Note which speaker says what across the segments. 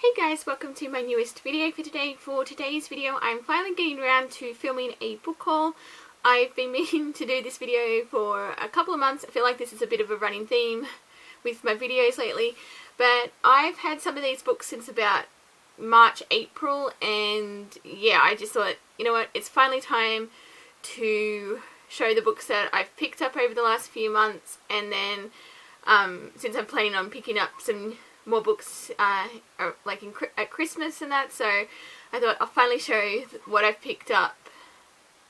Speaker 1: Hey guys, welcome to my newest video for today. For today's video, I'm finally getting around to filming a book haul. I've been meaning to do this video for a couple of months. I feel like this is a bit of a running theme with my videos lately, but I've had some of these books since about March, April, and yeah, I just thought, you know what, it's finally time to show the books that I've picked up over the last few months, and then since I'm planning on picking up some more books like at Christmas and that, so I thought I'll finally show what I've picked up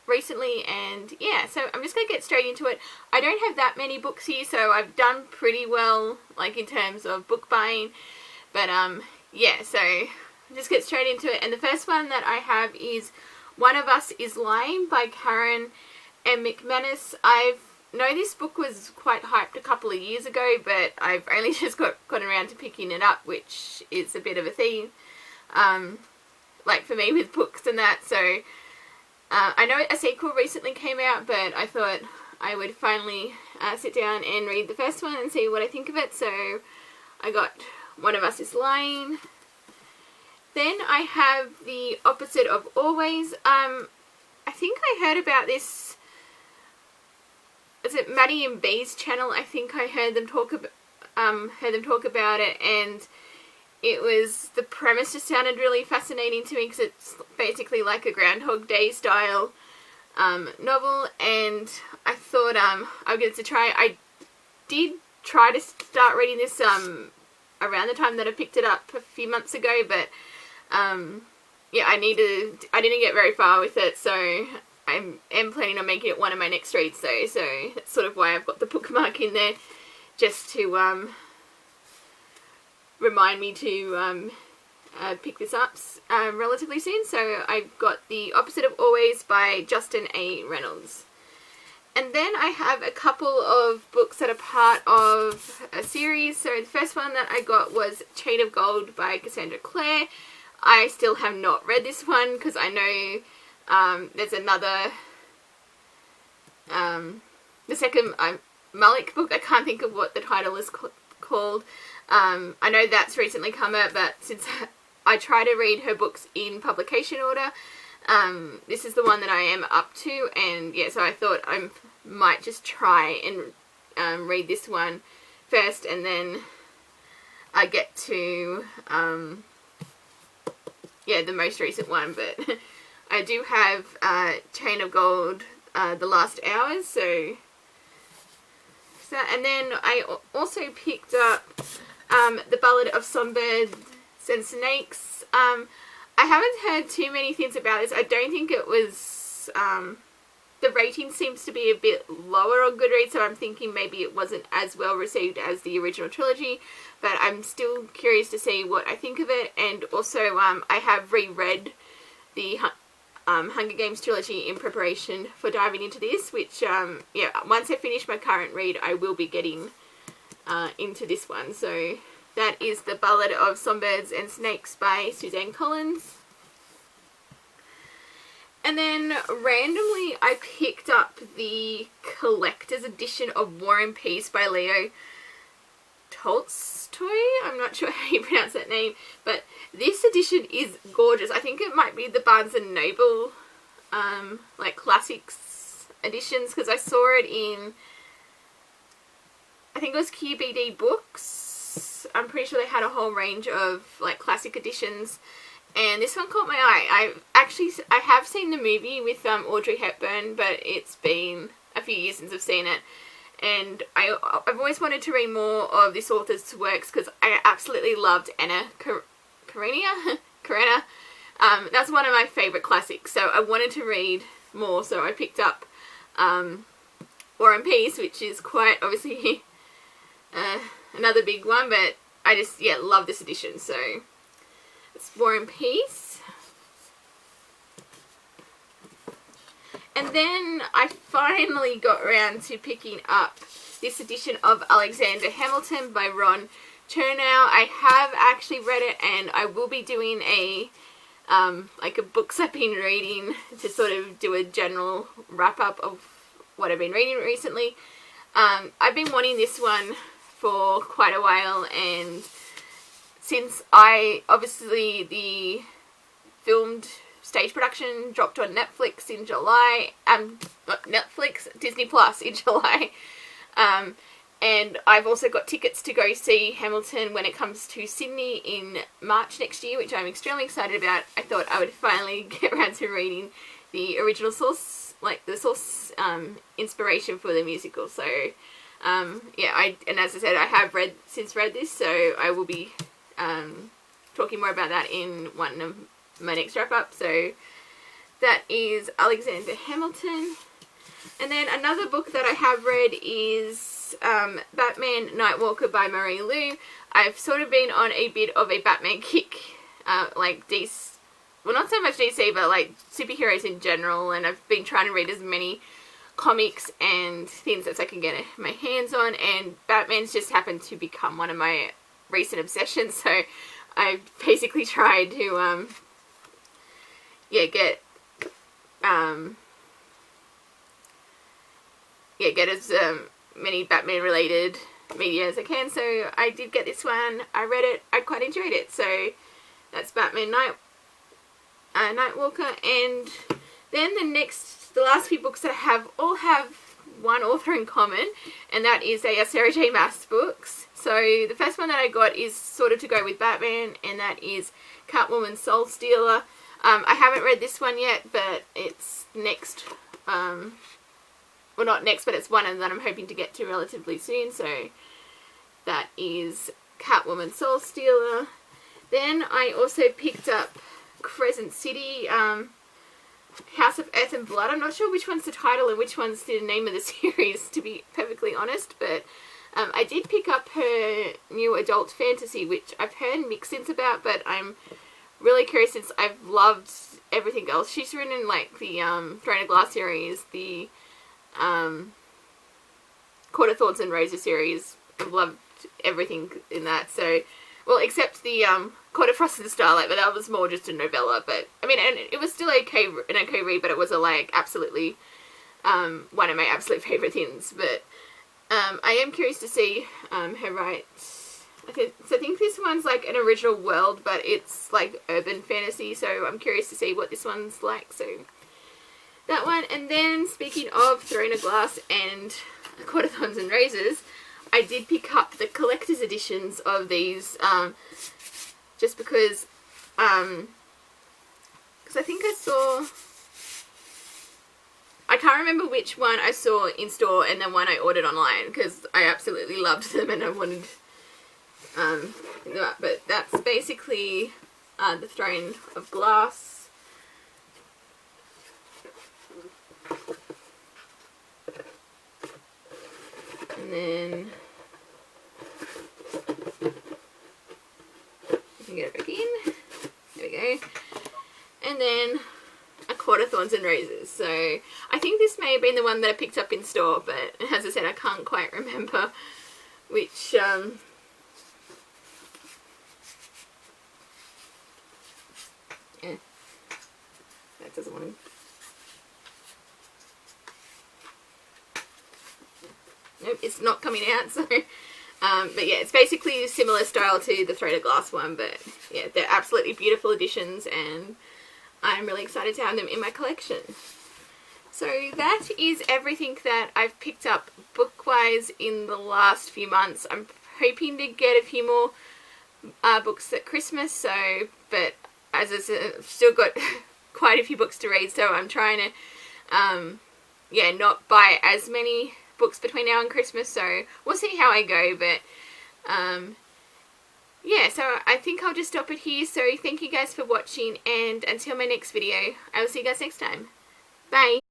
Speaker 1: recently. And yeah, so I'm just going to get straight into it. I don't have that many books here, so I've done pretty well like in terms of book buying, but yeah, so I'll just get straight into it. And the first one that I have is One of Us is Lying by Karen M. McManus. I know this book was quite hyped a couple of years ago, but I've only just gotten around to picking it up, which is a bit of a theme, like for me with books and that. So I know a sequel recently came out, but I thought I would finally sit down and read the first one and see what I think of it. So I got One of Us is Lying. Then I have The Opposite of Always. I think I heard about this. Is it Maddie and B's channel? I think I heard them talk about it, and it was, the premise just sounded really fascinating to me because it's basically like a Groundhog Day style novel, and I thought I'll give it a try. I did try to start reading this around the time that I picked it up a few months ago, but yeah, I didn't get very far with it, so I am planning on making it one of my next reads though, so that's sort of why I've got the bookmark in there, just to remind me to pick this up relatively soon. So I've got The Opposite of Always by Justin A. Reynolds. And then I have a couple of books that are part of a series. So the first one that I got was Chain of Gold by Cassandra Clare. I still have not read this one because I know there's another, the second Malik book. I can't think of what the title is called. I know that's recently come out, but since I try to read her books in publication order, this is the one that I am up to, and yeah, so I thought I might just try and read this one first, and then I get to, yeah, the most recent one, but I do have Chain of Gold, The Last Hours, so and then I also picked up The Ballad of Songbirds and Snakes. I haven't heard too many things about this. I don't think it was, the rating seems to be a bit lower on Goodreads, so I'm thinking maybe it wasn't as well received as the original trilogy, but I'm still curious to see what I think of it. And also I have reread the Hunger Games trilogy in preparation for diving into this, which, yeah, once I finish my current read, I will be getting into this one. So that is The Ballad of Songbirds and Snakes by Suzanne Collins. And then randomly I picked up the collector's edition of War and Peace by Leo Tolstoy. I'm not sure how you pronounce that name, but this edition is gorgeous. I think it might be the Barnes & Noble like classics editions, because I saw it in, I think it was QBD Books. I'm pretty sure they had a whole range of like classic editions, and this one caught my eye. I have seen the movie with Audrey Hepburn, but it's been a few years since I've seen it. And I've always wanted to read more of this author's works because I absolutely loved Anna Karenina. That's one of my favourite classics, so I wanted to read more, so I picked up War and Peace, which is quite obviously another big one, but I just, yeah, love this edition. So it's War and Peace. And then I finally got around to picking up this edition of Alexander Hamilton by Ron Chernow. I have actually read it, and I will be doing a like a books I've been reading to sort of do a general wrap up of what I've been reading recently. I've been wanting this one for quite a while, and since obviously the filmed stage production dropped on Netflix in July, Disney Plus in July, and I've also got tickets to go see Hamilton when it comes to Sydney in March next year, which I'm extremely excited about. I thought I would finally get around to reading the original source, like the source inspiration for the musical. So yeah, and as I said, I have read this, so I will be talking more about that in one of my next wrap up. So that is Alexander Hamilton. And then another book that I have read is Batman Nightwalker by Marie Lu. I've sort of been on a bit of a Batman kick, like DC, well, not so much DC, but like superheroes in general, and I've been trying to read as many comics and things as I can get my hands on, and Batman's just happened to become one of my recent obsessions, so I've basically tried to get as many Batman related media as I can. So I did get this one, I read it, I quite enjoyed it. So that's Batman Nightwalker. And then the last few books that I have all have one author in common, and that is they are Sarah J Maas books. So the first one that I got is sort of to go with Batman, and that is Catwoman Soul Stealer. I haven't read this one yet, but it's next, well, not next, but it's one that I'm hoping to get to relatively soon. So that is Catwoman Soul Stealer. Then I also picked up Crescent City, House of Earth and Blood. I'm not sure which one's the title and which one's the name of the series, to be perfectly honest, but I did pick up her new adult fantasy, which I've heard mixed things about, but I'm really curious since I've loved everything else she's written in, like the Throne of Glass series, the Court of Thorns and Roses series. I've loved everything in that. So, well, except the Court of Frost and Starlight, but that was more just a novella. But I mean, and it was still an okay read, but it was absolutely one of my absolute favourite things. But I am curious to see her write. I think this one's like an original world, but it's like urban fantasy, so I'm curious to see what this one's like. So that one. And then speaking of Throne of Glass and Court of Thorns and Roses, I did pick up the collector's editions of these, just because I think I can't remember which one I saw in store and then one I ordered online, because I absolutely loved them and I wanted that. But that's basically the Throne of Glass. And then you can get it back in. There we go. And then a Court of Thorns and Roses. So I think this may have been the one that I picked up in store, but as I said, I can't quite remember which yeah, that doesn't want to. Nope, it's not coming out, so but yeah, it's basically a similar style to the Throne of Glass one, but yeah, they're absolutely beautiful editions and I'm really excited to have them in my collection. So that is everything that I've picked up book-wise in the last few months. I'm hoping to get a few more books at Christmas, so, but as I said, I've still got quite a few books to read, so I'm trying to yeah, not buy as many books between now and Christmas, so we'll see how I go. But yeah, so I think I'll just stop it here. So thank you guys for watching, and until my next video, I will see you guys next time. Bye!